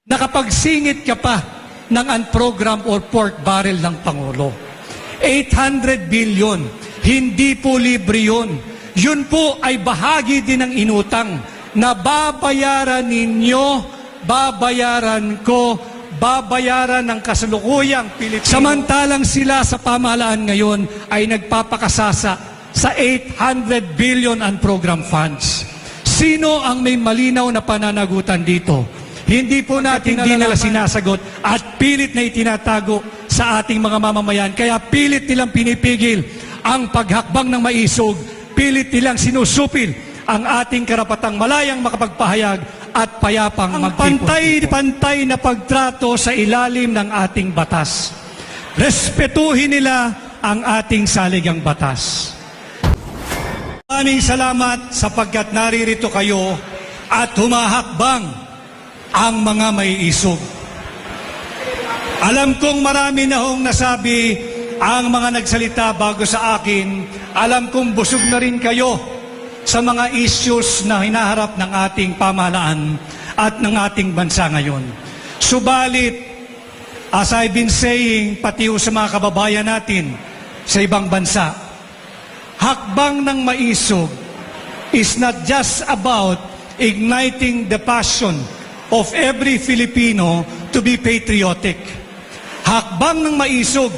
Nakapagsingit ka pa ng unprogrammed or pork barrel ng Pangulo. 800 billion, hindi po libre yun. Yun po ay bahagi din ng inutang na babayaran ninyo, babayaran ko, babayaran ng kasalukuyang Pilipino. Samantalang sila sa pamahalaan ngayon ay nagpapakasasa sa 800 billion unprogrammed funds. Sino ang may malinaw na pananagutan dito? Hindi po natin nila sinasagot at pilit na itinatago sa ating mga mamamayan. Kaya pilit nilang pinipigil ang paghakbang ng maisog, pilit nilang sinusupil ang ating karapatang malayang makapagpahayag at payapang magtipon. Ang pantay-pantay na pagtrato sa ilalim ng ating batas. Respetuhin nila ang ating saligang batas. Maraming salamat sapagkat naririto kayo at humahakbang ang mga may isog. Alam kong marami na hong nasabi ang mga nagsalita bago sa akin. Alam kong busog na rin kayo sa mga issues na hinaharap ng ating pamahalaan at ng ating bansa ngayon. Subalit, as I've been saying, pati sa mga kababayan natin sa ibang bansa, hakbang ng maisog is not just about igniting the passion of every Filipino to be patriotic. Hakbang ng maisog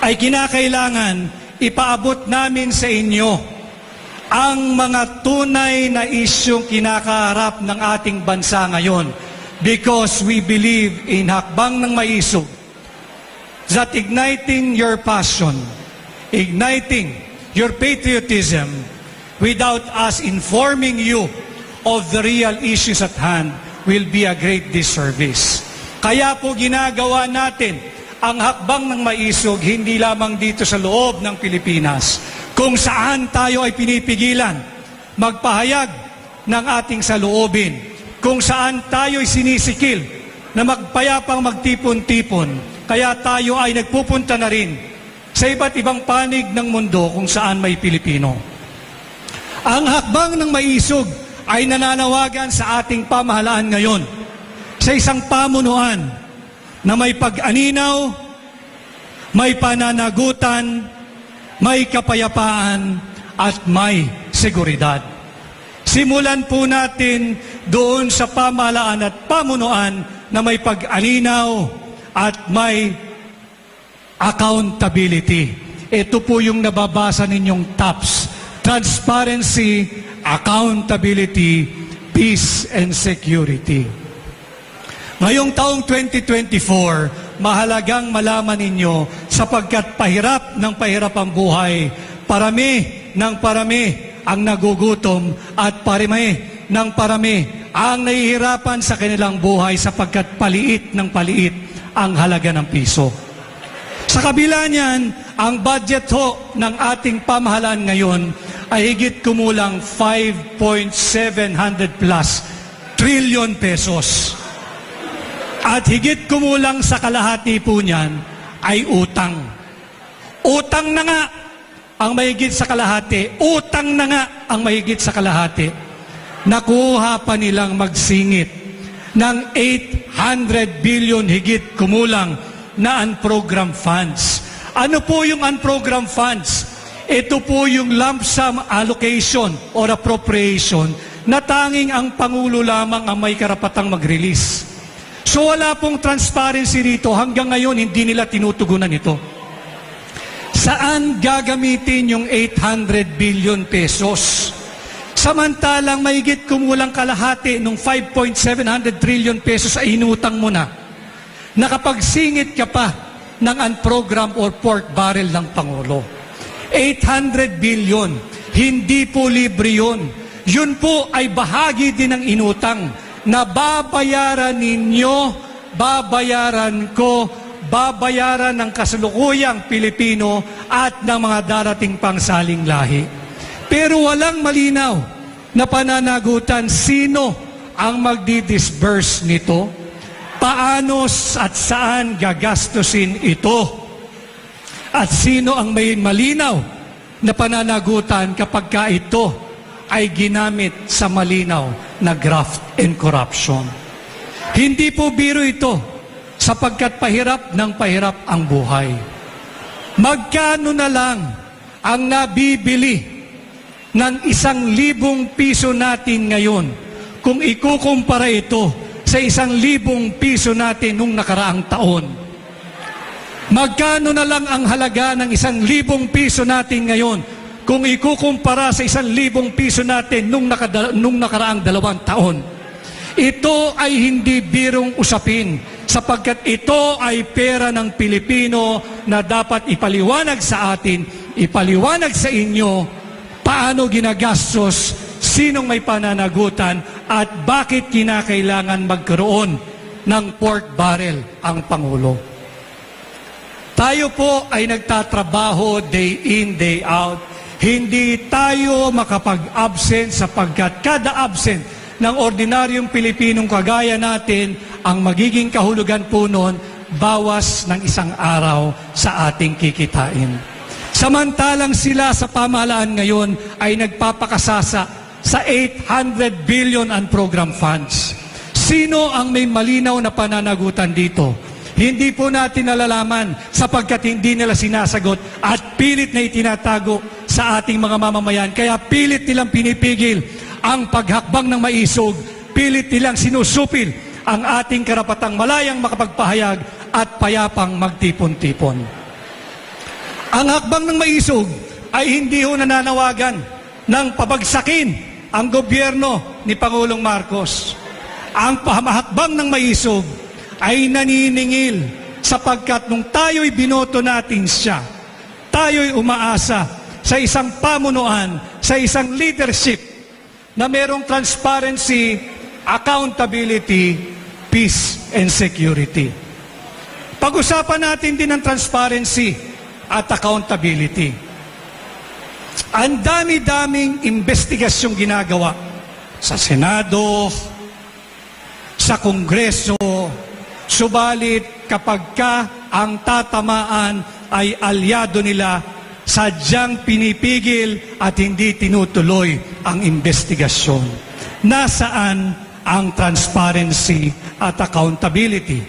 ay kinakailangan ipaabot namin sa inyo ang mga tunay na isyong kinakaharap ng ating bansa ngayon, because we believe in hakbang ng maisog that igniting your passion, igniting your patriotism without us informing you of the real issues at hand will be a great disservice. Kaya po ginagawa natin ang hakbang ng maisog hindi lamang dito sa loob ng Pilipinas, kung saan tayo ay pinipigilan magpahayag ng ating saloobin, kung saan tayo ay sinisikil na magpayapang magtipon-tipon, kaya tayo ay nagpupunta na rin sa iba't ibang panig ng mundo kung saan may Pilipino. Ang hakbang ng maisog ay nananawagan sa ating pamahalaan ngayon sa isang pamunuan na may pag-aninaw, may pananagutan, may kapayapaan, at may seguridad. Simulan po natin doon sa pamahalaan at pamunuan na may pag-aninaw at may accountability. Ito po yung nababasa ninyong TAPS: transparency, accountability, peace, and security. Ngayong taong 2024, mahalagang malaman ninyo sapagkat pahirap ng pahirap ang buhay, parami ng parami ang nagugutom at parami ng parami ang nahihirapan sa kanilang buhay sapagkat paliit ng paliit ang halaga ng piso. Sa kabila niyan, ang budget ho ng ating pamahalaan ngayon ay higit kumulang 5.700 plus trillion pesos. At higit kumulang sa kalahati po niyan ay utang. Utang na nga ang mahigit sa kalahati. Utang na nga ang mahigit sa kalahati. Nakuha pa nilang magsingit ng 800 billion higit kumulang na unprogrammed funds. Ano po yung unprogrammed funds? Ito po yung lump sum allocation or appropriation na tanging ang Pangulo lamang ang may karapatang mag-release. So wala pong transparency rito. Hanggang ngayon, hindi nila tinutugunan ito. Saan gagamitin yung 800 billion pesos? Samantalang mahigit kumulang kalahati ng 5.700 trillion pesos ay inutang mo na. Nakapagsingit ka pa ng unprogrammed or pork barrel ng Pangulo. 800 billion, hindi po libre yun. Yun po ay bahagi din ng inutang na babayaran ninyo, babayaran ko, babayaran ng kasalukuyang Pilipino at ng mga darating pang saling lahi. Pero walang malinaw na pananagutan sino ang magdi-disburse nito, paano at saan gagastusin ito, at sino ang may malinaw na pananagutan kapag ito ay ginamit sa malinaw na graft and corruption. Hindi po biro ito, sapagkat pahirap ng pahirap ang buhay. Magkano na lang ang nabibili ng 1,000 piso natin ngayon kung ikukumpara ito sa 1,000 piso natin nung nakaraang taon? Magkano na lang ang halaga ng 1,000 piso natin ngayon kung ikukumpara sa 1,000 piso natin nung nakaraang 2 taon? Ito ay hindi birong usapin, sapagkat ito ay pera ng Pilipino na dapat ipaliwanag sa atin, ipaliwanag sa inyo paano ginagastos, sinong may pananagutan, at bakit kinakailangan magkaroon ng pork barrel ang Pangulo. Tayo po ay nagtatrabaho day in, day out. Hindi tayo makapag-absent sapagkat kada absent ng ordinaryong Pilipinong kagaya natin, ang magiging kahulugan po noon, bawas ng 1 araw sa ating kikitain. Samantalang sila sa pamahalaan ngayon ay nagpapakasasa sa 800 billion program funds. Sino ang may malinaw na pananagutan dito? Hindi po natin nalalaman sapagkat hindi nila sinasagot at pilit na itinatago sa ating mga mamamayan. Kaya pilit nilang pinipigil ang paghakbang ng maisog, pilit nilang sinusupil ang ating karapatang malayang makapagpahayag at payapang magtipon-tipon. Ang hakbang ng maisog ay hindi ho nananawagan ng pabagsakin ang gobyerno ni Pangulong Marcos. Ang hakbang ng maisog ay naniningil sapagkat nung tayo'y binoto natin siya, tayo'y umaasa sa isang pamunuan, sa isang leadership na merong transparency, accountability, peace, and security. Pag-usapan natin din ang transparency at accountability. Ang dami-daming investigasyong ginagawa sa Senado, sa Kongreso, subalit kapag ang tatamaan ay alyado nila, sadyang pinipigil at hindi tinutuloy ang investigasyon. Nasaan ang transparency at accountability?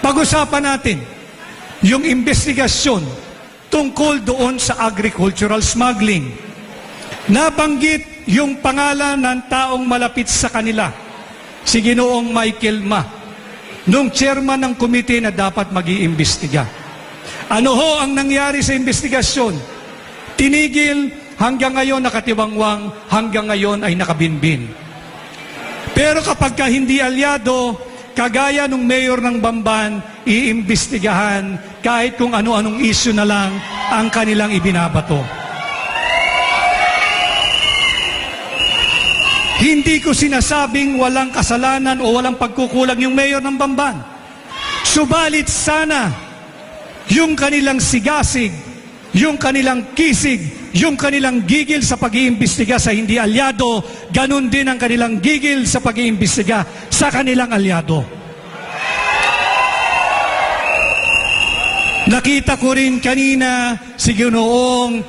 Pag-usapan natin yung investigasyon tungkol doon sa agricultural smuggling. Nabanggit yung pangalan ng taong malapit sa kanila, si Ginoong Michael Ma, nung chairman ng komite na dapat mag-iimbestiga. Ano ho ang nangyari sa investigasyon? Tinigil, hanggang ngayon nakatiwangwang, hanggang ngayon ay nakabinbin. Pero kapag hindi alyado, kagaya nung mayor ng Bamban, iimbestigahan kahit kung ano-anong issue na lang ang kanilang ibinabato. Hindi ko sinasabing walang kasalanan o walang pagkukulang yung mayor ng Bamban. Subalit sana yung kanilang sigasig, yung kanilang kisig, yung kanilang gigil sa pag-iimbestiga sa hindi alyado, ganun din ang kanilang gigil sa pag-iimbestiga sa kanilang alyado. Nakita ko rin kanina si Ginoong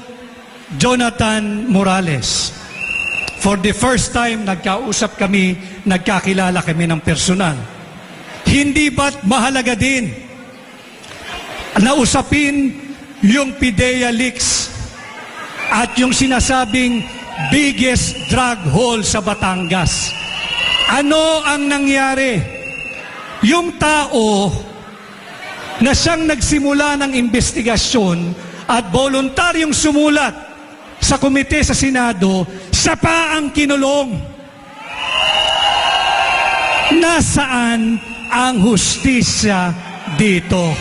Jonathan Morales. For the first time, nagkausap kami, nagkakilala kami ng personal. Hindi ba't mahalaga din na usapin yung PIDEA leaks at yung sinasabing biggest drug haul sa Batangas? Ano ang nangyari? Yung tao na siyang nagsimula ng investigasyon at voluntaryong sumulat sa komite sa Senado, siya pa ang kinulong. Nasaan ang hustisya dito?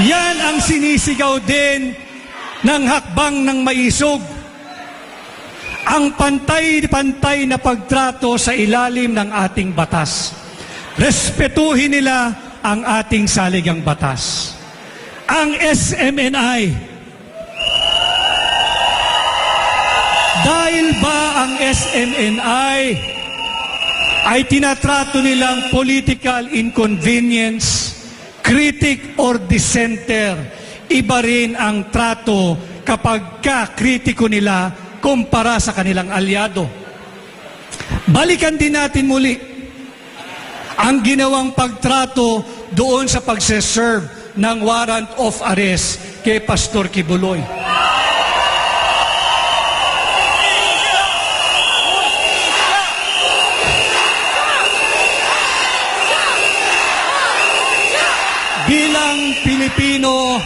Yan ang sinisigaw din ng hakbang ng maisog. Ang pantay-pantay na pagtrato sa ilalim ng ating batas. Respetuhin nila ang ating saligang batas. Ang SMNI, dahil ba ang SMNI ay tinatrato nilang political inconvenience, critic or dissenter, iba rin ang trato kapag ka-kritiko nila kumpara sa kanilang alyado. Balikan din natin muli ang ginawang pagtrato doon sa pagseserve ng warrant of arrest kay Pastor Kibuloy. Bilang Pilipino,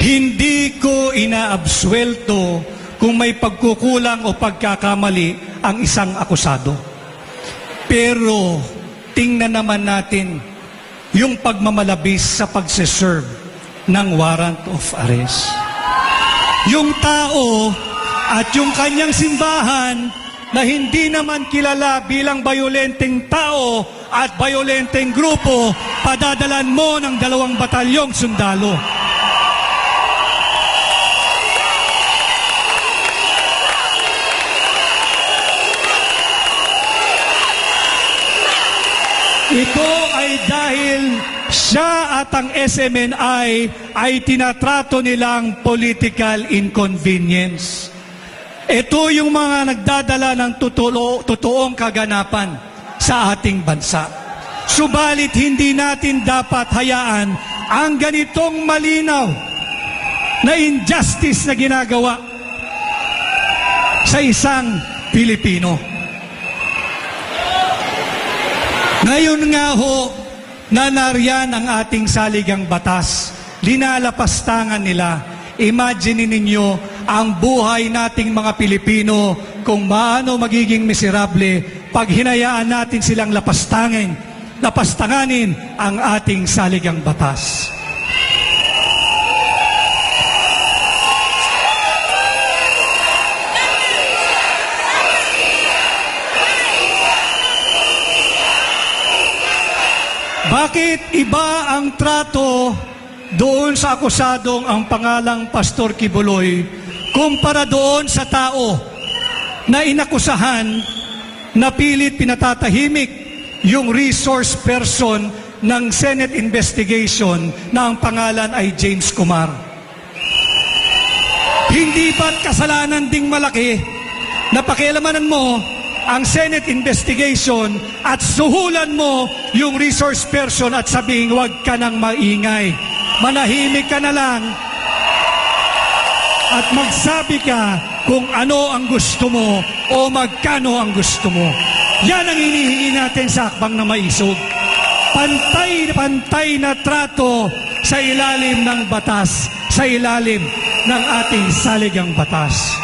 hindi ko inaabsuelto kung may pagkukulang o pagkakamali ang isang akusado. Pero tingnan naman natin yung pagmamalabis sa pagseserve ng warrant of arrest. Yung tao at yung kanyang simbahan na hindi naman kilala bilang bayolenteng tao at bayolenteng grupo, padadalan mo ng 2 batalyong sundalo. Ito ay dahil siya at ang SMNI ay tinatrato nilang political inconvenience. Ito yung mga nagdadala ng totoong kaganapan sa ating bansa. Subalit hindi natin dapat hayaan ang ganitong malinaw na injustice na ginagawa sa isang Pilipino. Ngayon nga ho, na nariyan ang ating saligang batas, linalapastangan nila. Imagine ninyo ang buhay nating mga Pilipino kung maano magiging miserable pag hinayaan natin silang lapastanganin ang ating saligang batas. Bakit iba ang trato doon sa akusadong ang pangalang Pastor Kibuloy kumpara doon sa tao na inakusahan na pilit pinatatahimik yung resource person ng Senate investigation na ang pangalan ay James Kumar? Hindi ba't kasalanan ding malaki na pakialamanan mo ang Senate investigation at suhulan mo yung resource person at sabihin, huwag ka nang maingay. Manahimik ka na lang at magsabi ka kung ano ang gusto mo o magkano ang gusto mo. Yan ang hinihingi natin sa akbang na maisog. Pantay na trato sa ilalim ng batas, sa ilalim ng ating saligang batas.